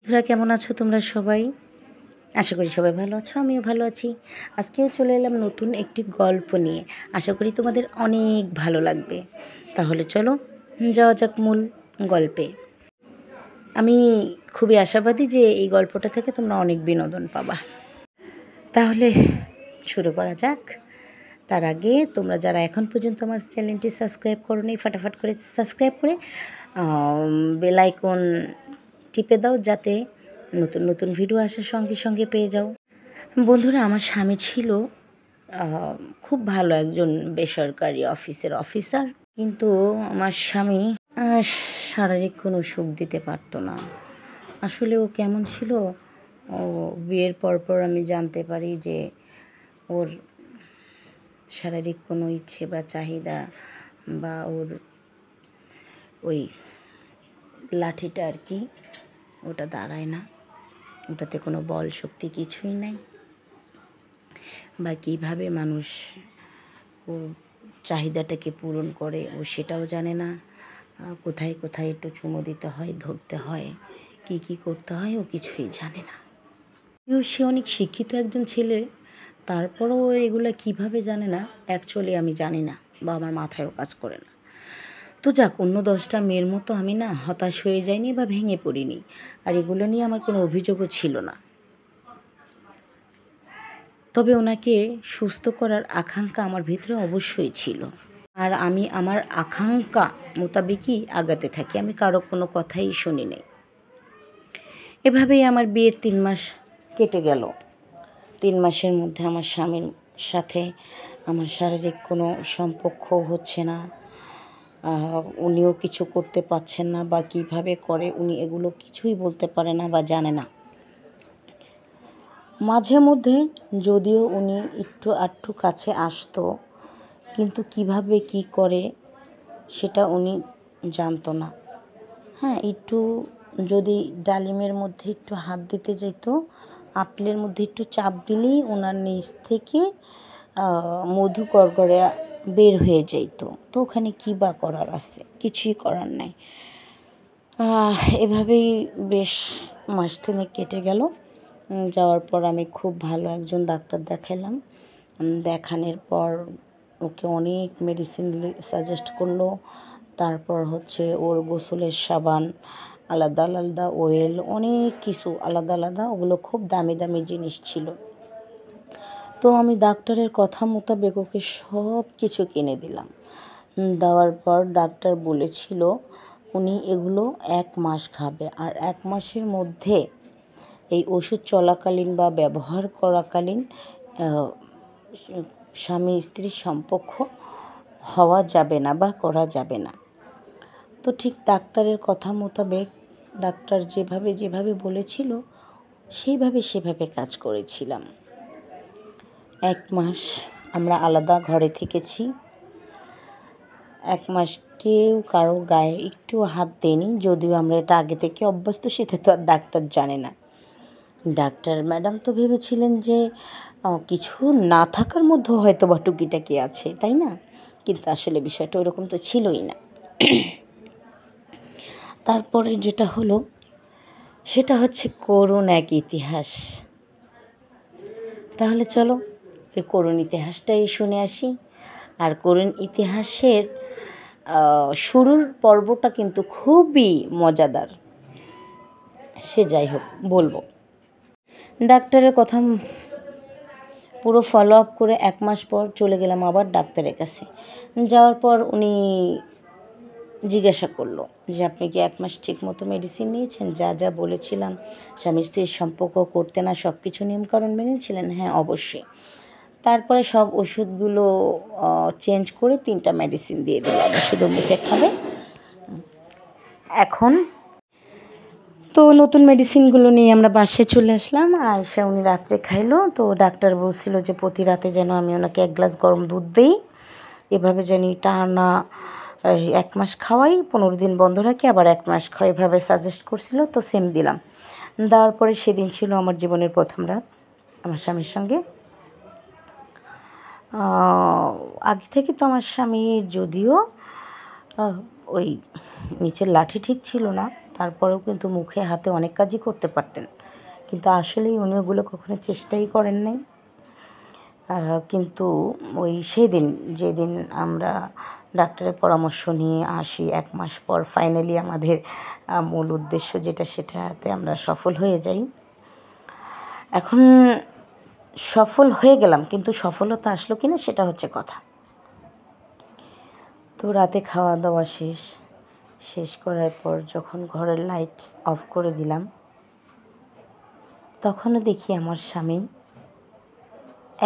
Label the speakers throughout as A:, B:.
A: তোমরা কেমন আছো তোমরা সবাই? আশা করি সবাই ভালো আছো, আমিও ভালো আছি। আজকেও চলে এলাম নতুন একটি গল্প নিয়ে। আশা করি তোমাদের অনেক ভালো লাগবে। তাহলে চলো যাওয়া যাক মূল গল্পে। আমি খুবই আশাবাদী যে এই গল্পটা থেকে তোমরা অনেক বিনোদন পাবা। তাহলে শুরু করা যাক। তার আগে তোমরা যারা এখন পর্যন্ত আমার চ্যানেলটি সাবস্ক্রাইব করোনি, ফটাফট করে সাবস্ক্রাইব করে বেল আইকন টিপে দাও, যাতে নতুন নতুন ভিডিও আসার সঙ্গে সঙ্গে পেয়ে যাও। বন্ধুরা, আমার স্বামী ছিল খুব ভালো একজন বেসরকারি অফিসের অফিসার, কিন্তু আমার স্বামী শারীরিক কোনো সুখ দিতে পারতো না। আসলে ও কেমন ছিল, ও বিয়ের পরপর আমি জানতে পারি যে ওর শারীরিক কোনো ইচ্ছে বা চাহিদা বা ওর ওই লাঠিটা আর কি, ওটা দাঁড়ায় না, ওটাতে কোনো বল শক্তি কিছুই নাই। বা কীভাবে মানুষ ও চাহিদাটাকে পূরণ করে ও সেটাও জানে না। কোথায় কোথায় একটু চুমো দিতে হয়, ধরতে হয়, কি করতে হয় ও কিছুই জানে না। সে অনেক শিক্ষিত একজন ছেলে, তারপরও এগুলো কিভাবে জানে না অ্যাকচুয়ালি আমি জানি না, বা আমার মাথায়ও কাজ করে না। তো যাক, অন্য 10টা মেয়ের মতো আমি না হতাশ হয়ে যাইনি বা ভেঙে পড়িনি, আর এগুলো নিয়ে আমার কোনো অভিযোগও ছিল না। তবে ওনাকে সুস্থ করার আকাঙ্ক্ষা আমার ভিতরে অবশ্যই ছিল, আর আমি আমার আকাঙ্ক্ষা মোতাবেকই আগাতে থাকি, আমি কারো কোনো কথাই শুনি নাই। এভাবেই আমার বিয়ের 3 মাস কেটে গেল। 3 মাসের মধ্যে আমার স্বামীর সাথে আমার শারীরিক কোনো সম্পর্ক হচ্ছে না। উনিও কিছু করতে পারছেন না, বা কিভাবে করে উনি এগুলো কিছুই বলতে পারে না বা জানে না। মাঝে মধ্যে যদিও উনি একটু আধটু কাছে আসতো, কিন্তু কিভাবে কি করে সেটা উনি জানতো না। হ্যাঁ, একটু যদি ডালিমের মধ্যে একটু হাত দিতে যেত, আপেলের মধ্যে একটু চাপ দিলেই ওনার নিচ থেকে মধু গড়গড়ে বের হয়ে যেত। তো ওখানে কী বা করার আছে, কিছুই করার নাই। এভাবেই বেশ মাস 3 কেটে গেল। যাওয়ার পর আমি খুব ভালো একজন ডাক্তার দেখালাম। দেখানোর পর ওকে অনেক মেডিসিন সাজেস্ট করলো। তারপর হচ্ছে ওর গোসলের সাবান আলাদা আলাদা, অয়েল, অনেক কিছু আলাদা আলাদা, ওগুলো খুব দামি দামি জিনিস ছিল। তো আমি ডাক্তারের কথা মোতাবেক ওকে সব কিছু কিনে দিলাম। দেওয়ার পর ডাক্তার বলেছিল উনি এগুলো 1 মাস খাবে, আর 1 মাসের মধ্যে এই ওষুধ চলাকালীন বা ব্যবহার করাকালীন স্বামী স্ত্রীর সম্পর্ক হওয়া যাবে না বা করা যাবে না। তো ঠিক ডাক্তারের কথা মোতাবেক ডাক্তার যেভাবে বলেছিল সেভাবে কাজ করেছিলাম। 1 মাস আমরা আলাদা ঘরে থেকেছি। 1 মাস কেউ কারো গায়ে একটু হাত দেয়নি, যদিও আমরা এটা আগে থেকে অভ্যস্ত, সেটা তো আর ডাক্তার জানে না। ডাক্তার ম্যাডাম তো ভেবেছিলেন যে কিছু না থাকার মধ্যেও হয়তো বা টুকিটাকি আছে, তাই না? কিন্তু আসলে বিষয়টা ওরকম তো ছিলই না। তারপরে যেটা হলো সেটা হচ্ছে করুণ এক ইতিহাস। তাহলে চলো এই করুণ ইতিহাসটাই শুনে আসি। আর করুণ ইতিহাসের শুরুর পর্বটা কিন্তু খুবই মজাদার। সে যাই হোক, বলবো। ডাক্তারের কথা পুরো ফলো আপ করে 1 মাস পর চলে গেলাম আবার ডাক্তারের কাছে। যাওয়ার পর উনি জিজ্ঞাসা করলো যে আপনি কি 1 মাস ঠিক মতো মেডিসিন নিয়েছেন? যা যা বলেছিলাম স্বামী স্ত্রীর সম্পর্ক করতে না, সব কিছু নিয়মকানুন মেনেছিলেন? হ্যাঁ, অবশ্যই। তারপরে সব ওষুধগুলো চেঞ্জ করে 3টা মেডিসিন দিয়ে দিল, শুধু মুখে খাবে। এখন তো নতুন মেডিসিনগুলো নিয়ে আমরা বাসায় চলে আসলাম। আয়সা উনি রাত্রে খাইলো। তো ডাক্তার বলছিল যে প্রতি রাতে যেন আমি ওনাকে 1 গ্লাস গরম দুধ দিই, এভাবে জানি টানা 1 মাস খাওয়াই, 15 দিন বন্ধ রাখি, আবার 1 মাস খাওয়াই, এভাবে সাজেস্ট করছিল। তো সেম দিলাম। দেওয়ার পরে সেদিন ছিল আমার জীবনের প্রথম রাত আমার স্বামীর সঙ্গে। আগে থেকে তো আমার স্বামী যদিও ওই নিচের লাঠি ঠিক ছিল না, তারপরেও কিন্তু মুখে হাতে অনেক কাজই করতে পারতেন, কিন্তু আসলেই উনি ওগুলো কখনো চেষ্টাই করেন নাই। কিন্তু ওই সেদিন যেদিন আমরা ডাক্তারের পরামর্শ নিয়ে আসি 1 মাস পর ফাইনালি আমাদের মূল উদ্দেশ্য যেটা সেটাতে আমরা সফল হয়ে যাই। এখন সফল হয়ে গেলাম, কিন্তু সফলতা আসলো কিনা সেটা হচ্ছে কথা। তো রাতে খাওয়া দাওয়া শেষ করার পর যখন ঘরের লাইট অফ করে দিলাম, তখনও দেখি আমার স্বামী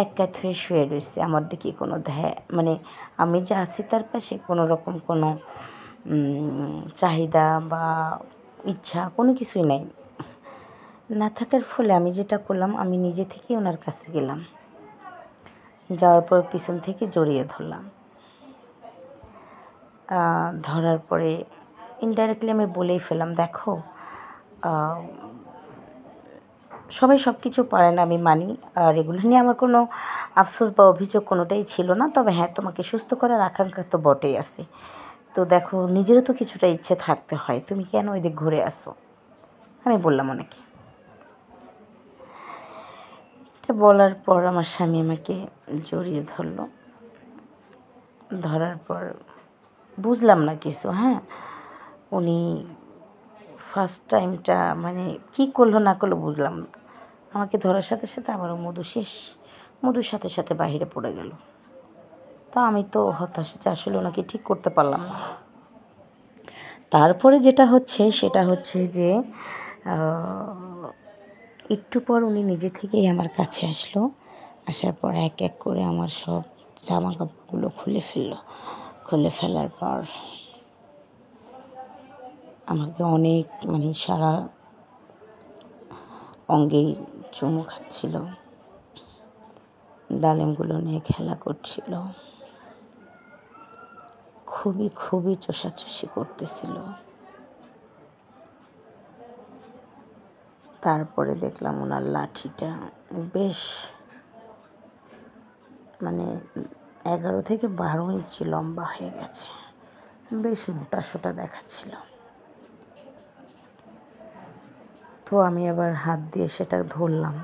A: এক কাত হয়ে শুয়ে রয়েছে। আমার দিকে কোনো মানে আমি যে আছি তার পাশে কোনো রকম কোনো চাহিদা বা ইচ্ছা কোনো কিছুই নাই। না থাকার ফলে আমি যেটা করলাম, আমি নিজে থেকেই ওনার কাছে গেলাম। যাওয়ার পর পিছন থেকে জড়িয়ে ধরলাম। ধরার পরে ইনডাইরেক্টলি আমি বলেই ফেললাম, দেখো সবাই সব কিছু পারে না, আমি মানি। আর এগুলো নিয়ে আমার কোনো আফসোস বা অভিযোগ কোনোটাই ছিল না। তবে হ্যাঁ, তোমাকে সুস্থ করার আকাঙ্ক্ষা তো বটেই আছে। তো দেখো, নিজেরও তো কিছুটা ইচ্ছে থাকতে হয়, তুমি কেন ওই দিক ঘুরে আসো, আমি বললাম অনেকে। এটা বলার পর আমার স্বামী আমাকে জড়িয়ে ধরলো। ধরার পর বুঝলাম না কিছু। হ্যাঁ, উনি ফার্স্ট টাইমটা মানে কী করলো না করলো বুঝলাম না। আমাকে ধরার সাথে সাথে আমারও মধু শেষ, মধুর সাথে সাথে বাহিরে পড়ে গেল। তো আমি তো হতাশ যে আসলে ওনাকে ঠিক করতে পারলাম না। তারপরে যেটা হচ্ছে সেটা হচ্ছে যে একটু পর উনি নিজে থেকেই আমার কাছে আসলো। আসার পর এক এক করে আমার সব জামা কাপড়গুলো খুলে ফেললো। খুলে ফেলার পর আমাকে অনেক মানে সারা অঙ্গেই চুমু খাচ্ছিল, ডালিমগুলো নিয়ে খেলা করছিল, খুবই খুবই চোষাচুষি করতেছিল। তারপরে দেখলাম ওনার লাঠিটা বেশ মানে 11 থেকে 12 ইঞ্চি লম্বা হয়ে গেছে, বেশ মোটা সোটা দেখাচ্ছিল। তো আমি আবার হাত দিয়ে সেটা ধরলাম।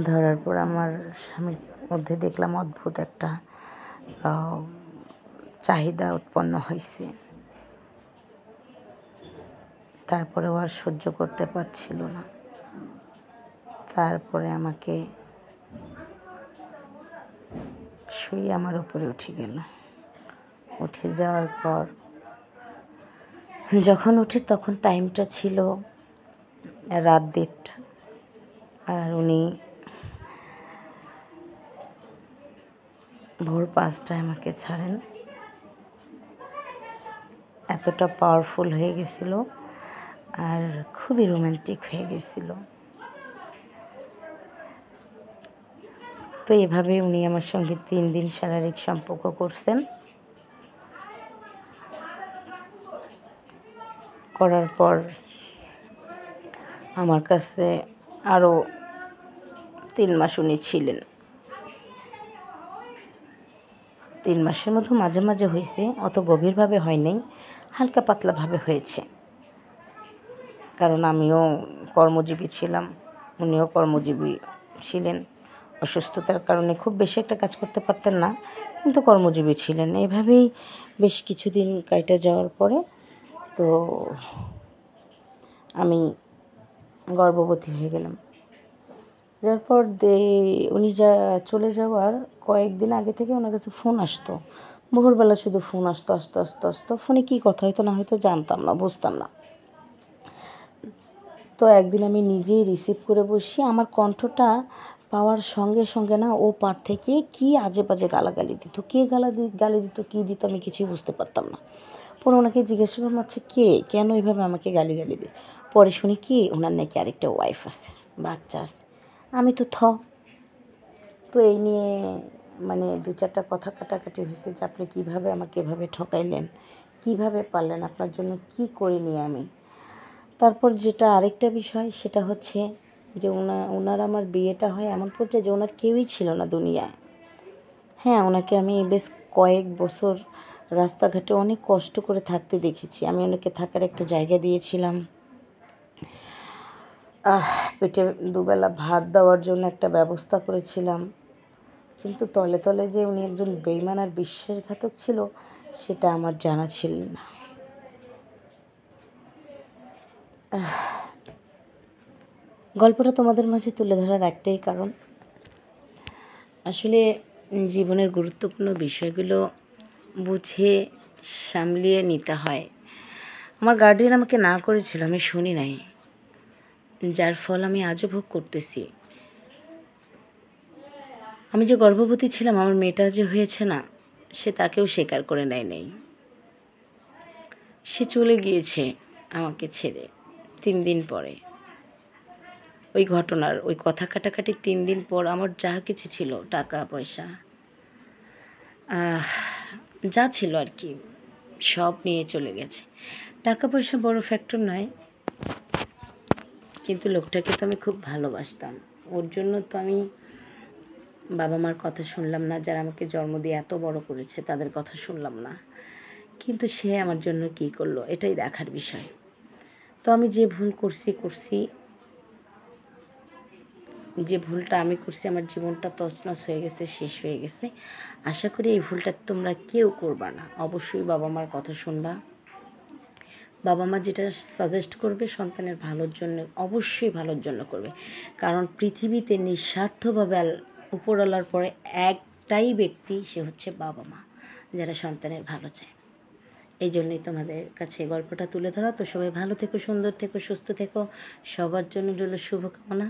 A: ধরার পর আমার স্বামীর মধ্যে দেখলাম অদ্ভুত একটা চাহিদা উৎপন্ন হয়েছে। তারপরেও আর সহ্য করতে পারছিল না। তারপরে আমাকে শুয়ে আমার উপরে উঠে গেল। উঠে যাওয়ার পর যখন উঠে তখন টাইমটা ছিল রাত 1:30। আর উনি ভোর 5টায় আমাকে ছাড়েন। এতটা পাওয়ারফুল হয়ে গেছিল আর খুবই রোম্যান্টিক হয়ে গেছিল। তো এভাবে উনি আমার সঙ্গে 3 দিন শারীরিক সম্পর্ক করছেন। করার পর আমার কাছে আরও 3 মাস উনি ছিলেন। 3 মাসের মধ্যে মাঝে মাঝে হয়েছে, অত গভীরভাবে হয় নাই, হালকা পাতলাভাবে হয়েছে। কারণ আমিও কর্মজীবী ছিলাম, উনিও কর্মজীবী ছিলেন। অসুস্থতার কারণে খুব বেশি একটা কাজ করতে পারতেন না, কিন্তু কর্মজীবী ছিলেন। এভাবেই বেশ কিছুদিন কাইটা যাওয়ার পরে তো আমি গর্ভবতী হয়ে গেলাম। যার পর উনি চলে যাওয়ার কয়েকদিন আগে থেকে ওনার কাছে ফোন আসতো। ভোরবেলা শুধু ফোন আসতো। ফোনে কী কথা হয়তো না হয়তো জানতাম না, বুঝতাম না। তো একদিন আমি নিজেই রিসিভ করে বসি, আমার কণ্ঠটা পাওয়ার সঙ্গে সঙ্গে না ও পার থেকে কী আজে বাজে গালাগালি দিত। কে গালি দিত, কী দিত আমি কিছুই বুঝতে পারতাম না। পরে ওনাকে জিজ্ঞেস করলাম, আচ্ছা কে, কেন এইভাবে আমাকে গালিগালি দিত? পরে শুনি কি ওনার নাকি আরেকটা ওয়াইফ আছে, বাচ্চা আছে। আমি তো তো এই নিয়ে মানে 2-4টা কথা কাটাকাটি হয়েছে যে আপনি কীভাবে আমাকে এভাবে ঠকাইলেন, কীভাবে পারলেন, আপনার জন্য কী করিনি আমি। তারপর যেটা আরেকটা বিষয় সেটা হচ্ছে যে ওনার আমার বিয়েটা হয় এমন পর্যায়ে যে ওনার কেউই ছিল না দুনিয়ায়। হ্যাঁ, ওনাকে আমি বেশ কয়েক বছর রাস্তাঘাটে অনেক কষ্ট করে থাকতে দেখেছি। আমি ওনাকে থাকার একটা জায়গা দিয়েছিলাম, পেটে দুবেলা ভাত দেওয়ার জন্য একটা ব্যবস্থা করেছিলাম। কিন্তু তলে তলে যে উনি একজন বেইমান আর বিশ্বাসঘাতক ছিল সেটা আমার জানা ছিল না। গল্পটা তোমাদের মাঝে তুলে ধরার একটাই কারণ, আসলে জীবনের গুরুত্বপূর্ণ বিষয়গুলো বুঝে সামলিয়ে নিতে হয়। আমার গার্ডিয়ান আমাকে না করেছিল, আমি শুনি নাই, যার ফল আমি আজও ভোগ করতেছি। আমি যে গর্ভবতী ছিলাম, আমার মেয়েটা যে হয়েছে না, সে তাকেও স্বীকার করে নেয় নাই। সে চলে গিয়েছে আমাকে ছেড়ে 3 দিন পরে। ওই ঘটনার ওই কথা কাটাকাটি 3 দিন পর আমার যা কিছু ছিল, টাকা পয়সা যা ছিল আর কি, সব নিয়ে চলে গেছে। টাকা পয়সা বড় ফ্যাক্টর নয়, কিন্তু লোকটাকে তো আমি খুব ভালোবাসতাম। ওর জন্য তো আমি বাবা মার কথা শুনলাম না, যারা আমাকে জন্ম দিয়ে এত বড় করেছে তাদের কথা শুনলাম না। কিন্তু সে আমার জন্য কী করলো এটাই দেখার বিষয়। তো আমি যে ভুল করছি, যে ভুলটা আমি করছি, আমার জীবনটা তছনছ হয়ে গেছে, শেষ হয়ে গেছে। আশা করি এই ভুলটা তোমরা কেউ করবা না। অবশ্যই বাবা মার কথা শুনবা। বাবা মা যেটা সাজেস্ট করবে সন্তানের ভালোর জন্য, অবশ্যই ভালোর জন্য করবে। কারণ পৃথিবীতে নিঃস্বার্থভাবে উপরওয়ালার পরে একটাই ব্যক্তি, সে হচ্ছে বাবা মা, যারা সন্তানের ভালো চায়। এই জন্যই তোমাদের কাছে গল্পটা তুলে ধরা। তো সবাই ভালো থেকো, সুন্দর থেকো, সুস্থ থেকো, সবার জন্য রইল শুভকামনা।